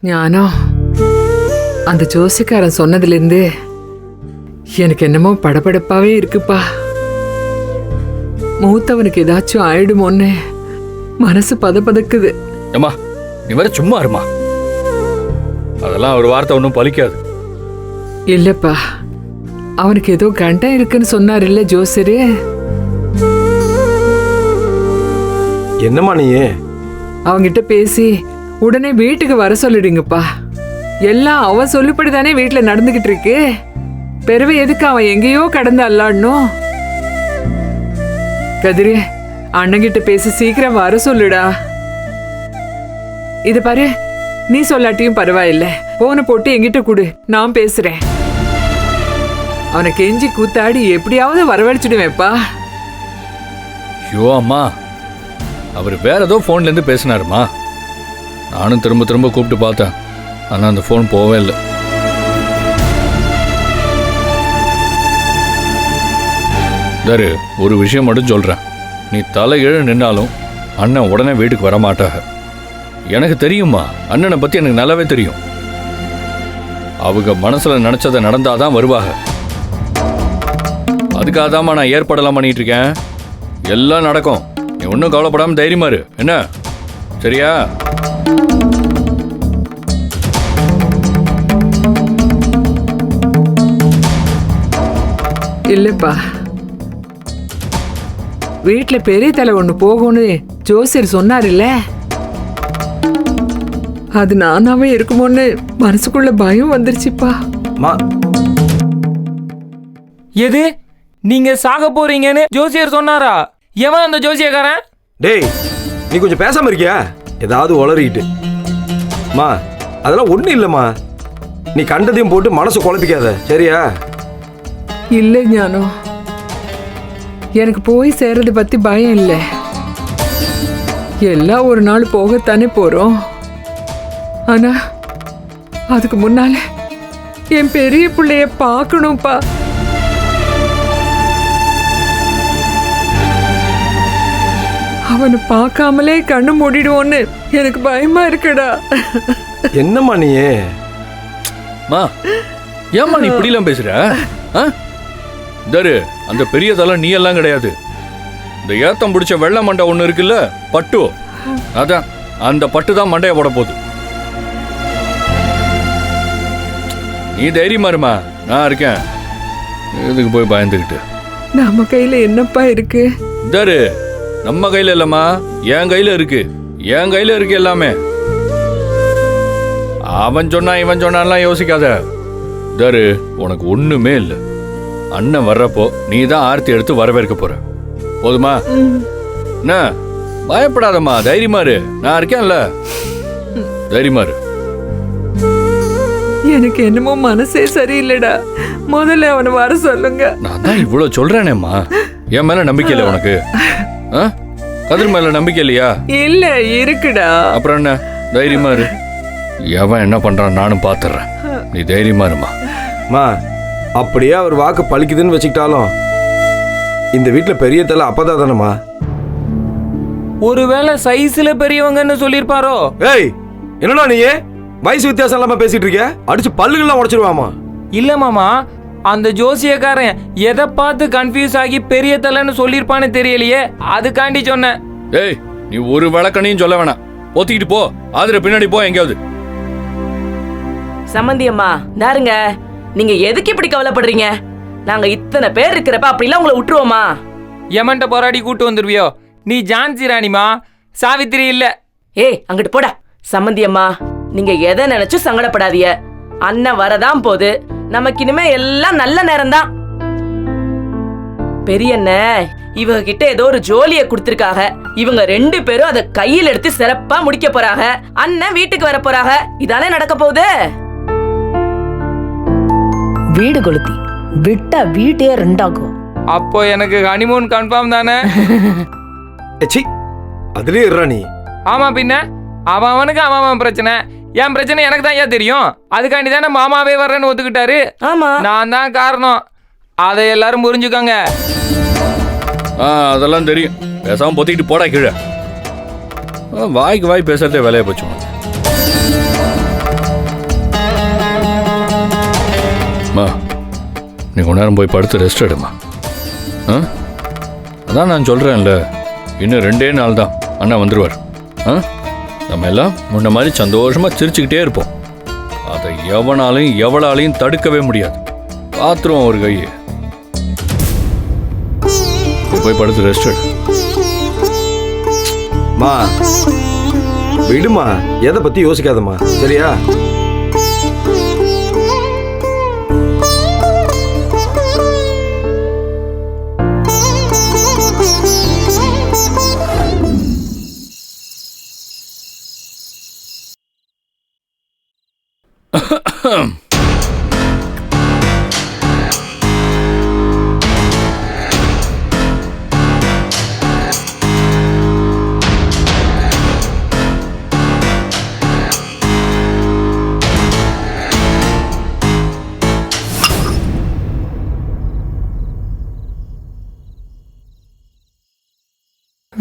ஞானம், அந்த ஜோசிக்காரன் சொன்னதுலேருந்து எனக்கு என்னமோ படபடப்பாவே இருக்குப்பா. மூத்தவனுக்கு ஏதாச்சும் ஆயிடுமோன்னு மனசு பதக்குது. ஏம்மா, நீ வேற சும்மா இருமா. அதெல்லாம் ஒரு வார்த்தை ஒன்றும் பலிக்காது. இல்லப்பா, அவனுக்கு ஏதோ கண்டம் இருக்குன்னு சொன்னார் இல்ல ஜோசியரு. என்னம்மா நீ? அவங்கிட்ட பேசி உடனே வீட்டுக்கு வர சொல்லிடுங்கப்பா. எல்லாம் அவன் சொல்லிப்படி தானே வீட்டுல நடந்துகிட்டு இருக்கு. பிறவை எதுக்கு அவன் எங்கேயோ கடந்து அல்லாடணும்? கதிரி, அண்ணங்கிட்ட பேசி சீக்கிரம் வர சொல்லுடா. இது பாரு, நீ சொல்லாட்டியும் பரவாயில்ல, போன போட்டு எங்கிட்ட கொடு, நான் பேசுறேன். அவனை கெஞ்சி கூத்தாடி எப்படியாவது வரவழைச்சிடுவேப்பா. ஐயோ அம்மா, அவர் வேற ஏதோ போன்ல இருந்து பேசினாருமா. நானும் திரும்ப திரும்ப கூப்பிட்டு பார்த்தேன், ஆனா அந்த போன் போவே இல்லை. தரு, ஒரு விஷயம் மட்டும் சொல்றேன். நீ தலைகீழ நின்னாலும் அண்ணன் உடனே வீட்டுக்கு வர மாட்டாங்க. எனக்கு தெரியுமா, அண்ணனை பத்தி எனக்கு நல்லாவே தெரியும். அவங்க மனசுல நினைச்சதை நடந்தாதான் வருவாங்க. அதுக்காக தான் நான் ஏற்பாடெல்லாம் பண்ணிட்டு இருக்கேன். எல்லாம் நடக்கும். நீ ஒன்றும் கவலைப்படாம தைரியமா இரு. என்ன, சரியா? இல்லப்பா, வீட்டுல பெரிய தலை ஒண்ணு போகும்னு ஜோசியர் சொன்னார்ல, அது நானாவே இருக்குமோன்னு மனசுக்குள்ள பயம் வந்துருச்சுப்பா. எது, நீங்க சாக போறீங்கன்னு ஜோசியர் சொன்னாரா? எவன் அந்த ஜோசியக்காரன்? டேய், நீ கொஞ்சம் பேசாம இருக்கியா? ஏதாவது உளறிட்டு மா, அதெல்லாம் ஒண்ணும் இல்லம்மா. நீ கண்டதையும் போட்டு மனசு குழப்பிக்காத, சரியா? இல்ல ஞானம், எனக்கு போய் சேர்றதை பத்தி பயம் இல்லை. எல்லாம் ஒரு நாள் போகத்தானே போறோம். ஆனா அதுக்கு முன்னால என் பெரிய பிள்ளைய பார்க்கணும்ப்பா. அவனை பார்க்காமலே கண்ணு மூடிடுவோன்னு எனக்கு பயமா இருக்குடா. என்னம்மா நீ? மா, ஏம்மா நீ இப்படிலாம் பேசுற? தரு, அந்த பெரிய தலை நீ எல்லாம் கிடையாது. இந்த ஏத்தம் பிடிச்ச வெள்ளை மண்டை ஒண்ணு இருக்குல்ல, பட்டு, அதான் அந்த பட்டு தான் மண்டைய போட போகுது. நீ தைரியமா இருமா, நான் இருக்கேன். இதுக்கு போய் பயந்துக்கிட்டு. நம்ம கையில என்னப்பா இருக்கு? தரு, நம்ம கையில இல்லம்மா, என் கையில இருக்கு. என் கையில இருக்கு எல்லாமே. அவன் சொன்னா இவன் சொன்னான்லாம் யோசிக்காத. தரு, உனக்கு ஒண்ணுமே இல்லை. அண்ணன் வர்றப்போ நீ தான் ஆர்த்தி எடுத்து வரவேற்க போற. போதுமா? என்ன, பயப்படாதம்மா, தைரியமா இரு. நான் இருக்கேன்ல, தைரியமா இரு. எனக்கு என்னமோ மனசே சரியில்லைடா. முதல்ல அவனை வர சொல்லுங்க. நான் தான் இவ்வளவு சொல்றேனேம்மா. என் மேல நம்பிக்கை இல்லை உனக்கு? கதிர் மேல நம்பிக்கை இல்லையா? இல்ல, இருக்குடா. அப்புறம் என்ன, தைரியமா இரு. எவன் என்ன பண்றான் நானும் பாத்துறேன். நீ தைரியமா இருமா. மா, அப்படியே அவர் வாக்கு பழிக்குதுன்னு வச்சுக்கிட்டாலும் இந்த வீட்டுல பெரிய தலை அப்பதான் தானம்மா. ஒருவேளை சைஸ்ல பெரியவங்கன்னு சொல்லிருப்பாரோ? ஏய், என்னடா நீ வயசு வித்தியாசம் இல்லாம பேசிட்டு இருக்க? அடிச்சு பல்லுகள்லாம் உடைச்சிருவாமா. இல்ல மாமா, அந்த ஜோசியக்காரன் எதை பார்த்து கன்ஃபியூஸ் ஆகி பெரிய தலைன்னு சொல்லிருப்பான்னு தெரியலையே, அதுக்காண்டி சொன்னேன். ஏய், நீ ஒரு விளக்கணையும் சொல்ல வேணாம். போத்திக்கிட்டு போ, ஆதிர பின்னாடி போ எங்கேயாவது. சம்பந்தி அம்மா, நாருங்க, நீங்க எதுக்கு இப்படி கவலைப்படுறீங்க? நாங்க இத்தனை பேர் இருக்கிறப்ப அப்படிலாம் உங்களை விட்டுருவோமா? எமன்ட்ட போராடி கூட்டு வந்துருவியோ? நீ ஜான்சி ராணிமா, சாவித்திரி இல்ல. ஏய், அங்கிட்டு போட. சம்பந்தி அம்மா, நீங்க எதை நினைச்சும் சங்கடப்படாதீங்க. அண்ணன் வரதான் போது, நமக்கு இனிமே எல்லாம் நல்ல நேரம் தான். பெரியண்ண இவங்க கிட்ட ஏதோ ஒரு ஜோலியை கொடுத்திருக்காங்க. இவங்க 2 பேரும் அதை கையில் எடுத்து சிறப்பா முடிக்க போறாங்க. அண்ணன் வீட்டுக்கு வர போறாங்க. இதானே நடக்க போகுது. வீடு கொளுத்தி விட்டா வீட்டே 2ஆகும். அப்போ எனக்கு ஹனிமூன் கன்ஃபார்ம் தானே? சி, அதுலயே இருறா நீ. ஆமா, பின்ன அவனுக்கு அவன் பிரச்சனை. என் பிரச்சனை எனக்கு தான் ஏன் தெரியும். அதுக்காண்டி தானே மாமாவே வர்றேன்னு ஒத்துக்கிட்டாரு. ஆமா, நான் தான் காரணம். அதை எல்லாரும் புரிஞ்சுக்கோங்க. அதெல்லாம் தெரியும். பேசாம பொத்திக்கிட்டு போடா கீழே. வாய்க்கு வாய் பேசுறதே வேலையை போச்சு. கொஞ்ச நேரம் போய் படுத்து ரெஸ்ட் எடுமா. ஆ அதான் நான் சொல்கிறேன்ல, இன்னும் 2 நாள் தான் அண்ணா வந்துடுவார். ஆ நம்ம எல்லாம் முன்ன மாதிரி சந்தோஷமாக சிரிச்சுக்கிட்டே இருப்போம். அதை எவளாலையும் தடுக்கவே முடியாது. பாத்ரூம் ஒரு கையை போய் படுத்து ரெஸ்ட் எடு. மா விடுமா, எதை பத்தி யோசிக்காதம்மா, சரியா?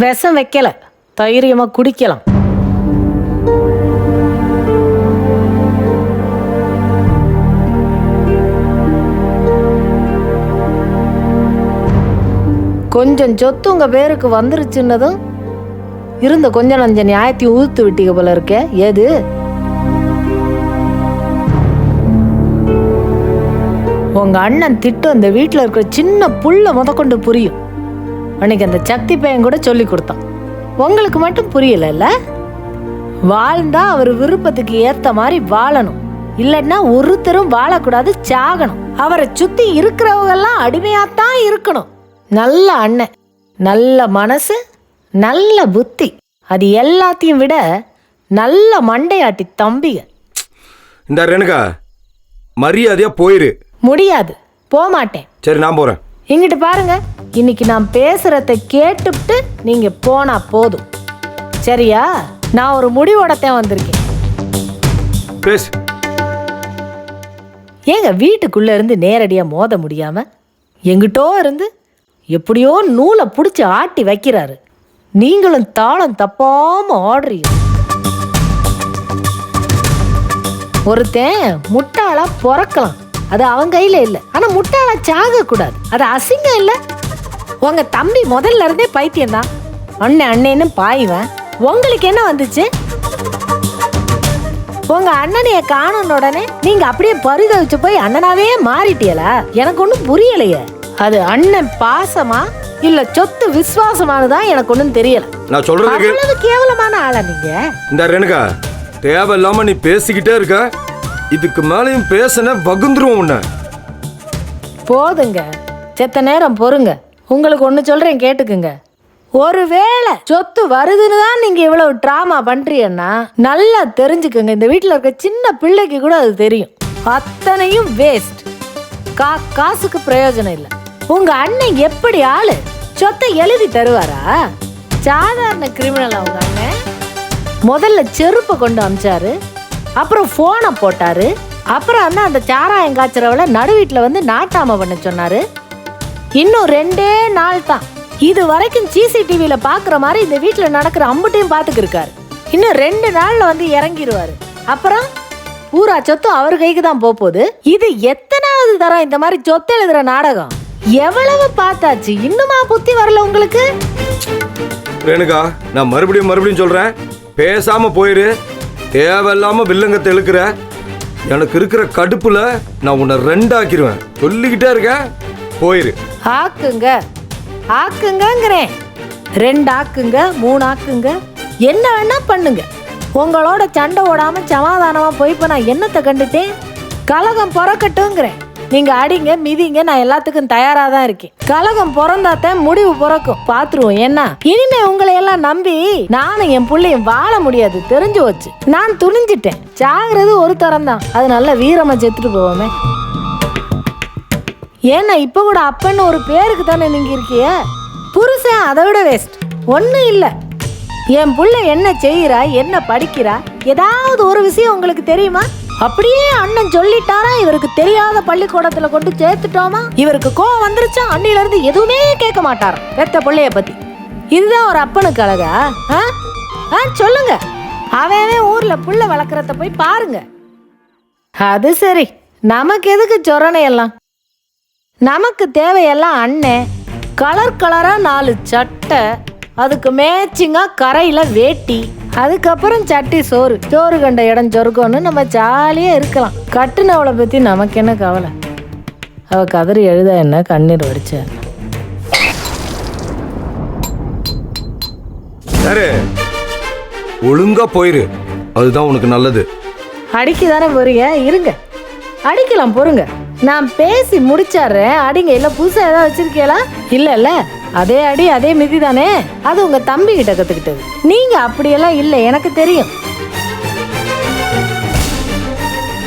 விஷம் வைக்கல, தைரியமா குடிக்கலாம். கொஞ்சம் சொத்து உங்க பேருக்கு வந்துருச்சுன்னதும் இருந்த கொஞ்சம் நஞ்ச நியாயத்தையும் ஊத்து விட்டீங்க போல இருக்க. ஏது உங்க அண்ணன் திட்டம் இந்த வீட்டுல இருக்கிற சின்ன புள்ள முதற்கொண்டு புரியும். அன்னைக்கு அந்த சக்தி பையன் கூட சொல்லி கொடுத்தான், உங்களுக்கு மட்டும் புரியல. வாழ்ந்தா அவர் விருப்பத்துக்கு ஏத்த மாதிரி வாழணும், இல்லைன்னா ஒருத்தரும் வாழக்கூடாது, சாகணும். அவரை சுத்தி இருக்கிறவங்க எல்லாம் அடிமையாத்தான் இருக்கணும். நல்ல அண்ணன், நல்ல மனசு, நல்ல புத்தி, அது எல்லாத்தையும் விட நல்ல மண்டையாட்டி தம்பிங்க. இந்த ரேணுகா, மரியாதையா போயிரு. முடியாது, போமாட்டேன். சரி, நான் போறேன். இங்கிட்டு பாருங்க, இன்னைக்கு நான் பேசுறத கேட்டுவிட்டு நீங்க போனா போதும், சரியா? நான் ஒரு முடிவோடத்தான் வந்திருக்கேன். பேசு. ஏங்க வீட்டுக்குள்ள இருந்து நேரடியா மோத முடியாம எங்கிட்டோ இருந்து எப்படியோ நூலை பிடிச்சி ஆட்டி வைக்கிறாரு. நீங்களும் தாளம் தப்பாம ஆடுறீங்க. ஒருத்தன் முட்டாளா பிறக்கலாம், அது அவன் கையில இல்ல. ஆனா முட்டாளா சாக கூடாது, அது அசிங்கம் இல்ல. உங்க தம்பி முதல்ல இருந்தே பைத்தியம் தான். அண்ணன்னு பாய்வன். உங்களுக்கு என்ன வந்துச்சு? உங்க அண்ணனைய காணன உடனே நீங்க அப்படியே பரிதவிச்சு போய் அண்ணனாவே மாறிட்டீங்களா? எனக்கு ஒண்ணும் புரியலையே. அது அண்ணன் பாசமா இல்ல சொத்து விசுவாசமானதான் எனக்கு ஒண்ணும் தெரியல. நான் சொல்றது கேவலமான ஆளா நீங்க? இந்த ரேணுகா, தேவையில்லாம நீ பேசிக்கிட்டே இருக்க. இதுக்கு மேலையும் பேசின வகுந்துருவோம் உன்ன. போதுங்க, செத்த நேரம் பொறுங்க. உங்களுக்கு ஒண்ணு சொல்றேன், கேட்டுக்குங்க. ஒருவேளை சொத்து வருதுன்னு தான் நீங்க இவ்வளவு டிராமா பண்றீங்கன்னா நல்லா தெரிஞ்சுக்கங்க, இந்த வீட்டுல இருக்க சின்ன பிள்ளைக்கு கூட அது தெரியும். அத்தனையும் வேஸ்ட், காசுக்கு பிரயோஜனம் இல்லை. உங்க அண்ணன் எப்படி ஆளு? சொத்தை எழுதி தருவாரா? சாதாரண கிரிமினல் அவங்க அண்ணன். முதல்ல செருப்பை கொண்டு அமிச்சாரு, அப்புறம் போனை போட்டாரு, அப்புறம் அந்த சாராயம் காய்ச்சறவள நடு வீட்டுல வந்து நாட்டாம பண்ண சொன்னாரு. இன்னும் 2 நாள் தான். இது வரைக்கும் சிசிடிவில பாக்குற மாதிரி இந்த வீட்டுல நடக்கிற அம்புட்டையும் பாத்துக்கு இருக்காரு. இன்னும் 2 நாள்ல வந்து இறங்கிடுவாரு. அப்புறம் பூரா சொத்து அவர் கைக்கு தான் போகுது. இது எத்தனாவது தரம் இந்த மாதிரி சொத்து எழுதுற நாடகம்? எவ்வளவு பார்த்தாச்சு, இன்னுமா புத்தி வரல உங்களுக்கு? ரேணுகா, நான் மறுபடியும் சொல்றேன், பேசாம போயிரு. தேவையில்லாம வில்லங்கத்தை இழுக்கிற. எனக்கு இருக்கிற கடுப்புல நான் உன்னை 2 ஆக்கிடுவேன். சொல்லிக்கிட்டே இருக்க, போயிரு. ஆக்குங்கிறேன். 2 ஆக்குங்க, 3 ஆக்குங்க, என்ன வேணா பண்ணுங்க. உங்களோட சண்டை ஓடாம சமாதானமா போய் இப்ப நான் என்னத்தை கண்டுட்டேன்? கலகம் பிறக்கட்டுங்கிறேன். நீங்க அடிங்க மிதிங்க, நான் எல்லாத்துக்கும் தயாரா தான் இருக்கேன். கலகம் பிறந்தாத்தான் முடிவு பிறக்கும், பாத்துருவோம். என்ன இனிமே உங்களை எல்லாம் நம்பி நானும் என் பிள்ளையும் வாழ முடியாது, தெரிஞ்சு வச்சு. நான் துணிஞ்சிட்டேன். சாகிறது ஒரு தரம் தான், அது நல்ல வீரமா செத்துட்டு போவோமே. ஏன்னா இப்ப கூட அப்பன்னு ஒரு பேருக்கு தானே நீங்க இருக்கிய. புருஷன் அதை விட வேஸ்ட். ஒன்னும் இல்ல, என் புள்ள என்ன செய்யறா, என்ன படிக்கிறா, ஏதாவது ஒரு விஷயம் உங்களுக்கு தெரியுமா? அப்படியே அண்ணன் சொல்லிட்டாரா, இவருக்கு தெரியாத பள்ளிக்கூடத்துல கொண்டு சேர்த்துட்டோமா, இவருக்கு கோவம் வந்துருச்சா, அண்ணில இருந்து எதுவுமே கேட்க மாட்டாராம் பெத்த பிள்ளைய பத்தி. இதுதான் ஒரு அப்பனுக்கு அழகா? சொல்லுங்க. அவன் ஊர்ல புள்ள வளர்க்கறத போய் பாருங்க. அது சரி, நமக்கு எதுக்கு சொரணை எல்லாம்? நமக்கு தேவையெல்லாம் அண்ணன் கலர் கலரா 4 சட்டை, அதுக்கு மேட்சிங்கா கரையில வேட்டி, அதுக்கப்புறம் சட்டி சோறு, சோறு கண்ட இடம் சொருக்கோன்னு நம்ம ஜாலியா இருக்கலாம். கட்டுனவளை பத்தி நமக்கு என்ன கவலை? அவ கதறி எழுத என்ன, கண்ணீர் வடிச்ச என்ன? யாரு ஒழுங்கா போயிரு, அதுதான் உனக்கு நல்லது. அடிக்க தானே போறீங்க, இருங்க அடிக்கலாம் பொறுங்க. நான் பேசி முடிச்சாடுறேன், அடிங்க. இல்ல புதுசா ஏதாவது வச்சிருக்கீங்களா? இல்ல அதே அடி அதே மிதி தானே, அது உங்க தம்பி கிட்ட கத்துக்கிட்டது. நீங்க அப்படியெல்லாம் இல்ல, எனக்கு தெரியும்.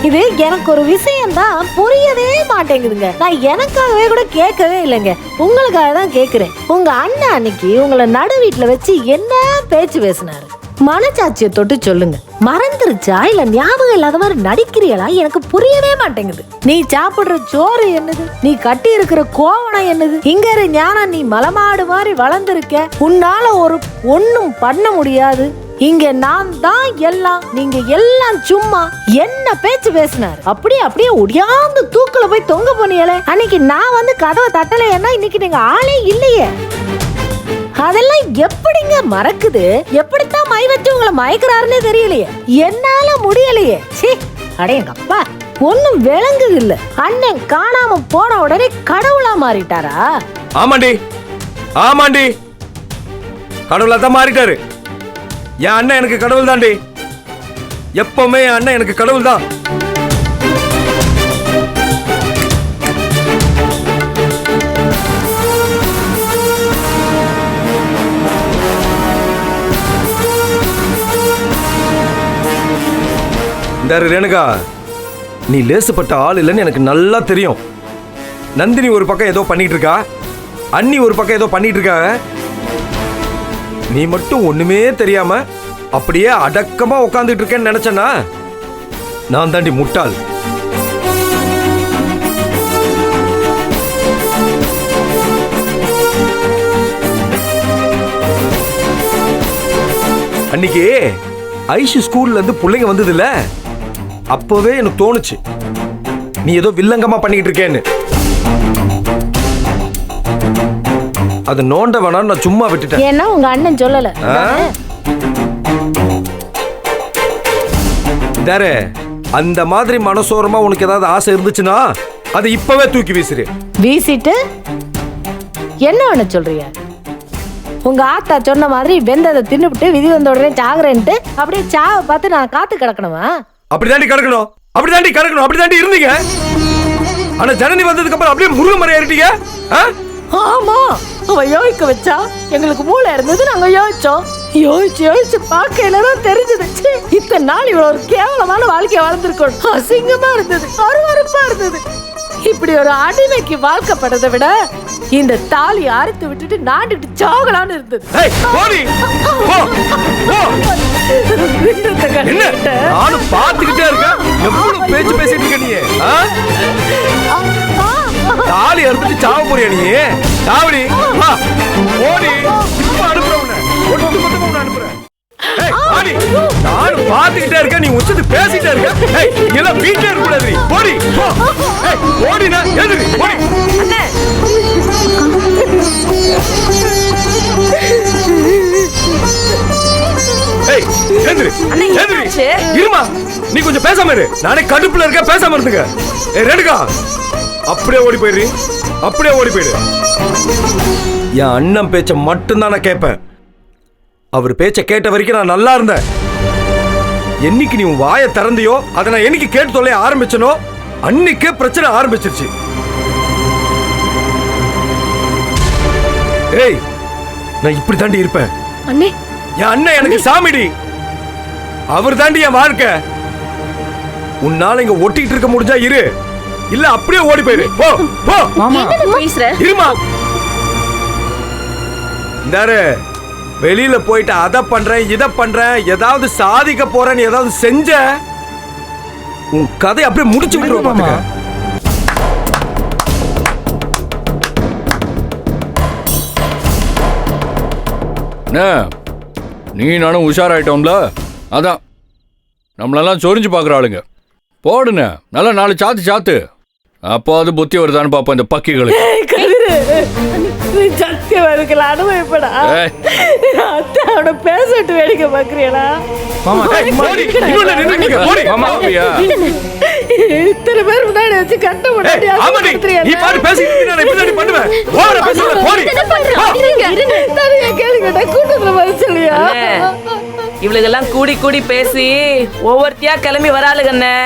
இது எனக்கு ஒரு விஷயம் தான் புரியவே மாட்டேங்குதுங்க. நான் எனக்காகவே கூட கேட்கவே இல்லைங்க, உங்களுக்காக தான் கேட்கிறேன். உங்க அண்ணன் அன்னைக்கு உங்களை நடு வீட்டுல வச்சு என்ன பேச்சு பேசினாரு? மனச்சாட்சியை தொட்டு சொல்லுங்க. மறந்துருச்சா இல்ல ஞாபகம் இல்லாத மாதிரி நடிக்கிறீங்களா? எனக்கு புரியவே மாட்டேங்குது. நீ சாப்பிடுற சோறு என்னது, நீ கட்டி இருக்கிற கோவணம் என்னது? இங்க இரு ஞானம், நீ மலமாடு மாதிரி வளர்ந்துருக்க, உன்னால ஒன்னும் பண்ண முடியாது. இங்க நான் தான் எல்லாம், நீங்க எல்லாம் சும்மா. என்ன பேச்சு பேசினாரு? அப்படியே ஒடியாந்து தூக்குல போய் தொங்க போனீங்களே. அன்னைக்கு நான் வந்து கதவை தட்டலைன்னா இன்னைக்கு நீங்க ஆளே இல்லையே. அதெல்லாம் எப்படிங்க மறக்குது? எப்படித்தான் மை வச்சு உங்களை மயக்கிறாருன்னே தெரியலையே, என்னால முடியலையே. சீ, அடேங்கப்பா, ஒண்ணும் விளங்குது இல்ல. அண்ணன் காணாம போன உடனே கடவுளா மாறிட்டாரா? ஆமாண்டி, கடவுளா தான் மாறிட்டாரு. என் அண்ணன் எனக்கு கடவுள் தாண்டி, எப்பவுமே என் அண்ணன் எனக்கு கடவுள் தான். இந்த ரேணுகா, நீ லேசுப்பட்ட ஆள் இல்லைன்னு எனக்கு நல்லா தெரியும். நந்தினி ஒரு பக்கம் ஏதோ பண்ணிட்டு இருக்கா, அண்ணி ஒரு பக்கம் ஏதோ பண்ணிட்டு இருக்கா. நீ மட்டும் ஒண்ணுமே தெரியாம அப்படியே அடக்கமா உட்காந்துட்டு இருக்கேன்னு நினைச்சனா நான் தாண்டி முட்டாள். அன்னைக்கு ஐஷு ஸ்கூல்ல இருந்து பிள்ளைங்க வந்தது இல்ல, அப்பவே எனக்கு தோணுச்சு நீ ஏதோ வில்லங்கமா பண்ணிட்டு இருக்கேன்னு. அது நோண்ட வேணாம், நான் சும்மா விட்டுட்டேன். ஏன்னா உங்க அண்ணன் சொல்லல. தாரே, அந்த மாதிரி மனசோரமா உனக்கு ஏதாவது ஆசை இருந்துச்சுன்னா அதை இப்பவே தூக்கி வீசுரு. வீசிட்டு என்ன வேண சொல்றீங்க? உங்க ஆத்தா சொன்ன மாதிரி வெந்ததை தின்னுபிட்டு விதி வந்த உடனே சாகுறேன்ட்டு அப்படியே சாவை பார்த்து நான் காத்து கிடக்கணுமா? அப்படிதாண்டி கிடக்கணும், அப்படிதாண்டி இருந்தீங்க. ஆனா ஜனனி வந்ததுக்கு அப்புறம் அப்படியே முருக மரம் ஏறிட்டீங்க. ஆமா, அவ யோசிக்க வச்சா எங்களுக்கு மூளை இருந்தது, நாங்க யோசிச்சோம். யோசிச்சு பார்க்கையில தான் தெரிஞ்சது, இத்தனை நாள் இவ்வளவு ஒரு கேவலமான வாழ்க்கைய வாழ்ந்திருக்கோம். அசிங்கமா இருந்தது, அருவருப்பா இருந்தது. இப்படி ஒரு அடிமைக்கு வாழ்க்கைப்பட்டதை விட இந்த தாலி அறுத்து விட்டுட்டு நாட்டுட்டு சாகலான்னு இருந்தது. நானும் பாத்துக்கிட்டே இருக்கேன், எவ்வளவு பேச்சு பேசிட்டு இருக்க நீ. தாலி அறுத்துட்டு சாவ போறியா நீ? தாவடி ஓடி, இப்ப அனுப்புற உன்னை, ஒட்டு மொத்தமா உன்னை அனுப்புறேன். நானும் பாத்துக்கிட்டே இருக்கேன், நீ உச்சத்து பேசிட்டே இருக்க. எல்லாம் வீட்டுல இருக்க கூடாது, நீ போடி ஓடினா எதிரி போடி. இருமா, நீ கொஞ்சம் பேசாம இரு. நானே கடுப்புல இருக்க, பேசாம இருந்துங்க. ரேணுகா, அப்படியே ஓடி போயிரு, அப்படியே ஓடி போயிடு. என் அண்ணன் பேச்ச மட்டும்தான் நான் கேட்பேன். அவர் பேச்ச கேட்ட வரைக்கும் நான் நல்லா இருந்தேன். என்னைக்கு நீ வாயை திறந்தியோ, அதை நான் என்னைக்கு கேட்டு தொல்லைய ஆரம்பிச்சனோ அன்னைக்கே பிரச்சனை ஆரம்பிச்சிருச்சு. ஏய், நான் இப்படி தாண்டி இருப்பேன். அண்ணே, என் அண்ணன் எனக்கு சாமிடி, அவர் தாண்டி என் வாழ்க்கை. உன்னால இங்க ஒட்டிட்டு இருக்க முடிஞ்சா இரு, இல்ல அப்படியே ஓடி போயிரு. போ போ. இருமா, இந்தாரு, வெளியில போயிட்டு அதை பண்றேன் இதை பண்றேன் ஏதாவது சாதிக்க போறேன்னு ஏதாவது செஞ்ச உன் கதை அப்படியே முடிச்சு விட்டுருவோம். நீ நானும் உஷாராயிட்டோம்ல, அதான் நம்மளெல்லாம் சொரிஞ்சு பார்க்குற ஆளுங்க. போடுன நல்லா 4 சாத்து. அப்போ அது புத்தி வருதான்னு பாப்போம் இந்த பக்கிகளுக்கு. கதிரு, நீ சத்தியம் இருக்கல அனுபவிப்படா. ஏய். அத்தை அவனை பேசட்டு வேடிக்கை பாக்குறியடா? மாமா போடி, இன்னொன்னு நின்னுக்கிட்டு இருக்க, போடி. மாமா மாமியா? இத்தனை பேர் முன்னாடி வச்சு கட்ட முன்னாடி ஏய், ஆமாடி, நீ பாரு பேசிக்கிட்டு இருந்தா நான் இப்படி பண்ணுவேன். ஓவரா பேசாத, போடி. தனியா கேளுங்கடா, கூட்டத்துல வர சொல்லியா? இவளுகெல்லாம் கூடி கூடி பேசி ஒவ்வொருத்தியா கிளம்பி வராளுகண்ணே.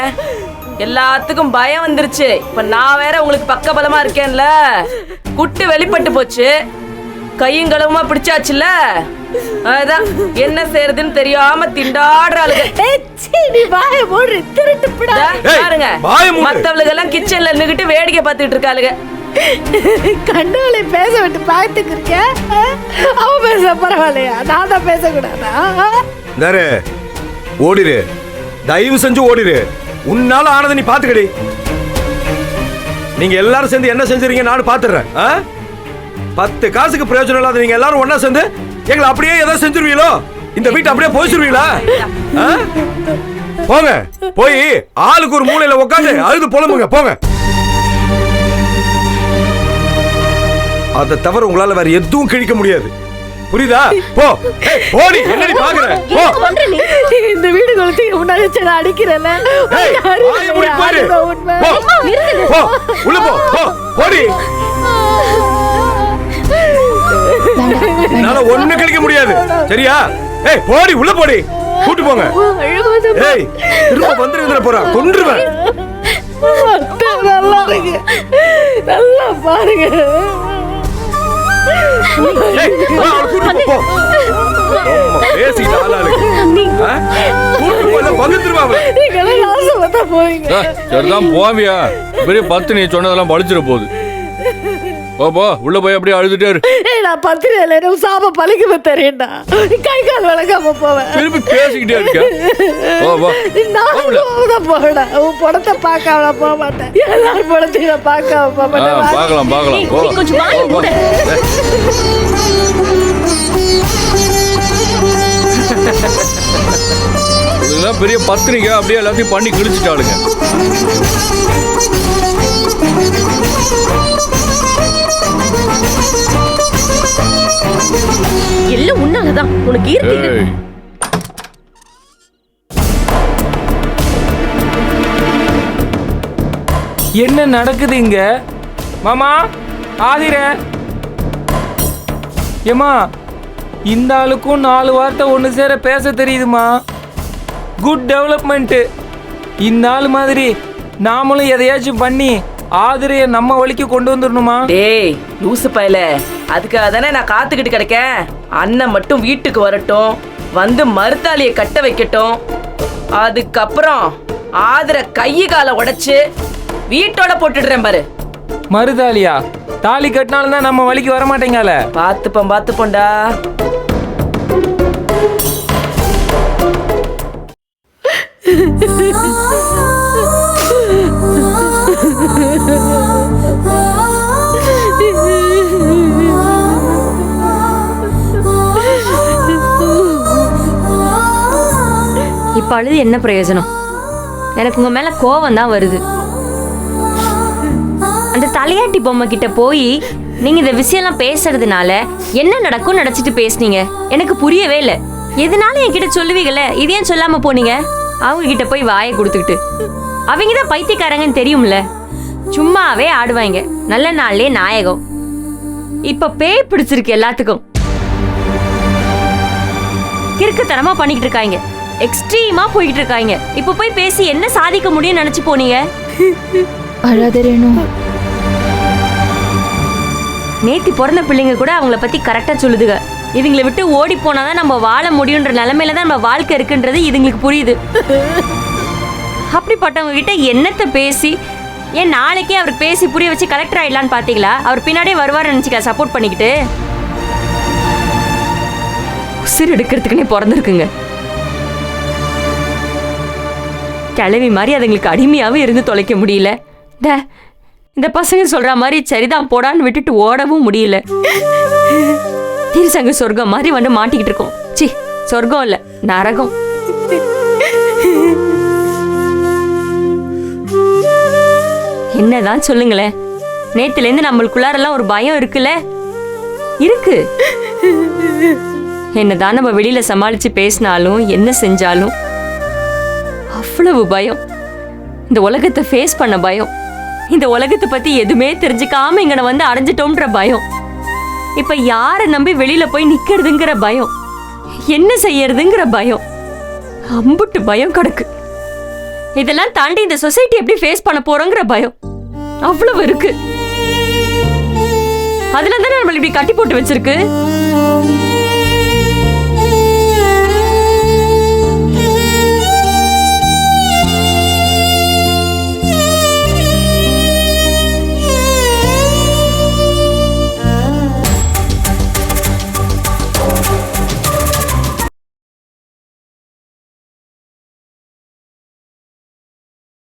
எல்லாத்துக்கும் பயம் வந்துருச்சு. இப்ப நான் வேற உங்களுக்கு பக்க பலமா இருக்கேன்ல. குட்டு வெளிப்பட்டு போச்சு, கையும் களவுமா பிடிச்சாச்சுல. அதான் என்ன செய்யறதுன்னு தெரியாம திண்டாடுறாளுங்க. நீ வாய மூடு, திருட்டுப்படா. ஏய், பாருங்க, வாயை மூடு. மத்தவளுக எல்லாம் கிச்சன்ல நின்னுகிட்டு வேடிக்கை பார்த்துட்டு இருக்காளுங்க. கண்ணாலே பேச விட்டு பாத்துக்கு இருக்கேன். அவன் பேச பரவாயில்லையா? நான் தான் பேசக்கூடாதா? தாரு, ஓடிரு, தயவு செஞ்சு ஓடிரு. உன்னால ஆனதை நீ பாத்துக்கடி. நீங்க எல்லாரும் சேர்ந்து என்ன செஞ்சுறீங்க நானும் பாத்துறேன். 10 காசுக்கு பிரயோஜனம் இல்லாத நீங்க எல்லாரும் ஒண்ணா சேர்ந்து எங்களை அப்படியே ஏதாவது செஞ்சிருவீங்களோ? இந்த வீட்டை அப்படியே போயிச்சிருவீங்களா? போங்க, போய் ஆளுக்கு ஒரு மூலையில உட்காந்து அழுது புலம்புங்க, போங்க. அதை தவிர உங்களால வேற எதுவும் கிழிக்க முடியாது, புரியுதா? போ. ஏய், போடி, என்னடி பாக்குற? போ. இந்த வீடு கொளுத்தி முன்னாடி வச்சு நான் அடிக்கிறேன்ல. ஏய், வாயை மூடி போயிரு. போ. போ, உள்ள போ. போ, போடி. என்னால ஒண்ணு கிடைக்க முடியாது, சரியா? ஏய், போடி, உள்ள போடி. கூட்டு போங்க. ஏய், திரும்ப வந்துருங்க போறா, கொன்றுவேன். நல்லா இருக்கு, நல்லா பாருங்க. ஏய், வா, அவளை கூட்டு போ, போ. ரொம்ப பேசிட்டு ஆளாளுக்கு. கூட்டு போல வந்துருவா அவளை. நீங்களும் நாசமா போவீங்க. சரிதான் போவியா? பெரிய 10 நீ சொன்னதெல்லாம் பழிச்சிட போகுது. போ, உள்ள போய் அப்படியே அழுதுட்டே இரு. ஏய், நான் பத்திரிகையில எனக்கு சாப பழிக்குமே தெரியும்டா. கை கால் வளர்க்காம போவேன். திருப்பி பேசிக்கிட்டே இருக்க. போ. நான் போகடா, உன் படத்தை பார்க்காம போக மாட்டேன். எல்லாரும் படத்தையும் நான் பார்க்காம போக மாட்டேன். பார்க்கலாம். போ. போ. இதெல்லாம் பெரிய பத்திரிக்கை அப்படியே எல்லாத்தையும் பண்ணி கிழிச்சிட்டாளுங்க. எல்லாம் உன்னாலதான் உனக்கு ஈர்த்தி. ஏய், என்ன நடக்குது இங்க? மாமா ஆதிர ஏமா, இந்த ஆளுக்கும் 4 வார்த்தை ஒன்று சேர பேச தெரியுதுமா. Good development. இந்த ஆள் மாதிரி நாமளும் எதையாச்சும் பண்ணி ஆதிரைய நம்ம வழிக்கு கொண்டு வந்துடணுமா? டேய் லூசு பயல, அதுக்காக தானே நான் காத்துக்கிட்டு கிடக்கேன். அண்ணன் மட்டும் வீட்டுக்கு வரட்டும், வந்து மருத்தாளியை கட்ட வைக்கட்டும். அதுக்கப்புறம் ஆதிர கையை காலை உடைச்சு வீட்டோட போட்டுடுறேன் பாரு. மருதாளியா? தாலி கட்டினாலும் தான் நம்ம வழிக்கு வர மாட்டேங்கால. பார்த்துப்போண்டா. இப்ப அழுது என்ன பிரயோஜனம்? எனக்கு உங்க மேல கோவம் தான் வருது. அந்த தலையாட்டி பொம்மை கிட்ட போய் நீங்க இந்த விஷயம்லாம் பேசுறதுனால என்ன நடக்கும் நினைச்சிட்டு பேசுனீங்க? எனக்கு புரியவே இல்லை. எதனால என்கிட்ட சொல்லுவீங்கல்ல, இது ஏன் சொல்லாம போனீங்க? அவங்க கிட்ட போய் வாயை கொடுத்துக்கிட்டு. அவங்க தான் பைத்தியக்காரங்கன்னு தெரியும்ல, சும்மாவே ஆடுவாங்க. நல்ல நாள்லயே நாயகம். இப்ப பேய் பிடிச்சிருக்கு எல்லாத்துக்கும். கிறுக்குத்தனமா பண்ணிக்கிட்டு இருக்காங்க, எக்ஸ்ட்ரீமா போய்கிட்டு இருக்காங்க. இப்ப போய் பேசி என்ன சாதிக்க முடியும்னு நினைச்சு போனீங்க? நேத்தி பிறந்த பிள்ளைங்க கூட அவங்கள பத்தி கரெக்டா சொல்லுதுங்க. இதுங்களை விட்டு ஓடி போனாதான் நம்ம வாழ முடியுன்ற நிலைமையில தான் நம்ம வாழ்க்கை இருக்குன்றது இதுங்களுக்கு புரியுது. அப்படிப்பட்டவங்க கிட்ட என்னத்தை பேசி, ஏன் நாளைக்கே அவர் பேசி புரிய வச்சு கலெக்டர் ஆயிடலான்னு பாத்தீங்களா? அவர் பின்னாடியே வருவார் நினைச்சுக்க சப்போர்ட் பண்ணிக்கிட்டு. உசிர் எடுக்கிறதுக்குன்னே பிறந்திருக்குங்க. கிளவி மாதிரி அதுங்களுக்கு அடிமையாவே இருந்து தொலைக்க முடியல. இந்த பசங்க சொல்ற மாதிரி சரிதான் போடான்னு விட்டுட்டு ஓடவும் முடியல. திருசங்க சொர்க்கம் மாதிரி வந்து மாட்டிக்கிட்டு இருக்கோம். சி, சொர்க்கம் இல்ல, நரகம். என்னதான் சொல்லுங்களேன், நேத்துலேருந்து நம்மளுக்குள்ளாரெல்லாம் ஒரு பயம் இருக்குல்ல? இருக்கு. என்னதான் நம்ம வெளியில சமாளிச்சு பேசினாலும் என்ன செஞ்சாலும் அவ்வளவு பயம். இந்த உலகத்தை ஃபேஸ் பண்ண பயம், இந்த உலகத்தை பத்தி எதுவுமே தெரிஞ்சுக்காம இங்க வந்து அடைஞ்சிட்டோம்ன்ற பயம், இப்ப யாரை நம்பி வெளியில போய் நிக்கிறதுங்கிற பயம், என்ன செய்யறதுங்கிற பயம், அம்புட்டு பயம் கிடக்கு. இதெல்லாம் தாண்டி இந்த சொசைட்டி எப்படி ஃபேஸ் பண்ண போறோங்கிற பயம் அவ்வளவு இருக்கு. அதுல தானே நம்மள இப்படி கட்டி போட்டு வச்சிருக்கு.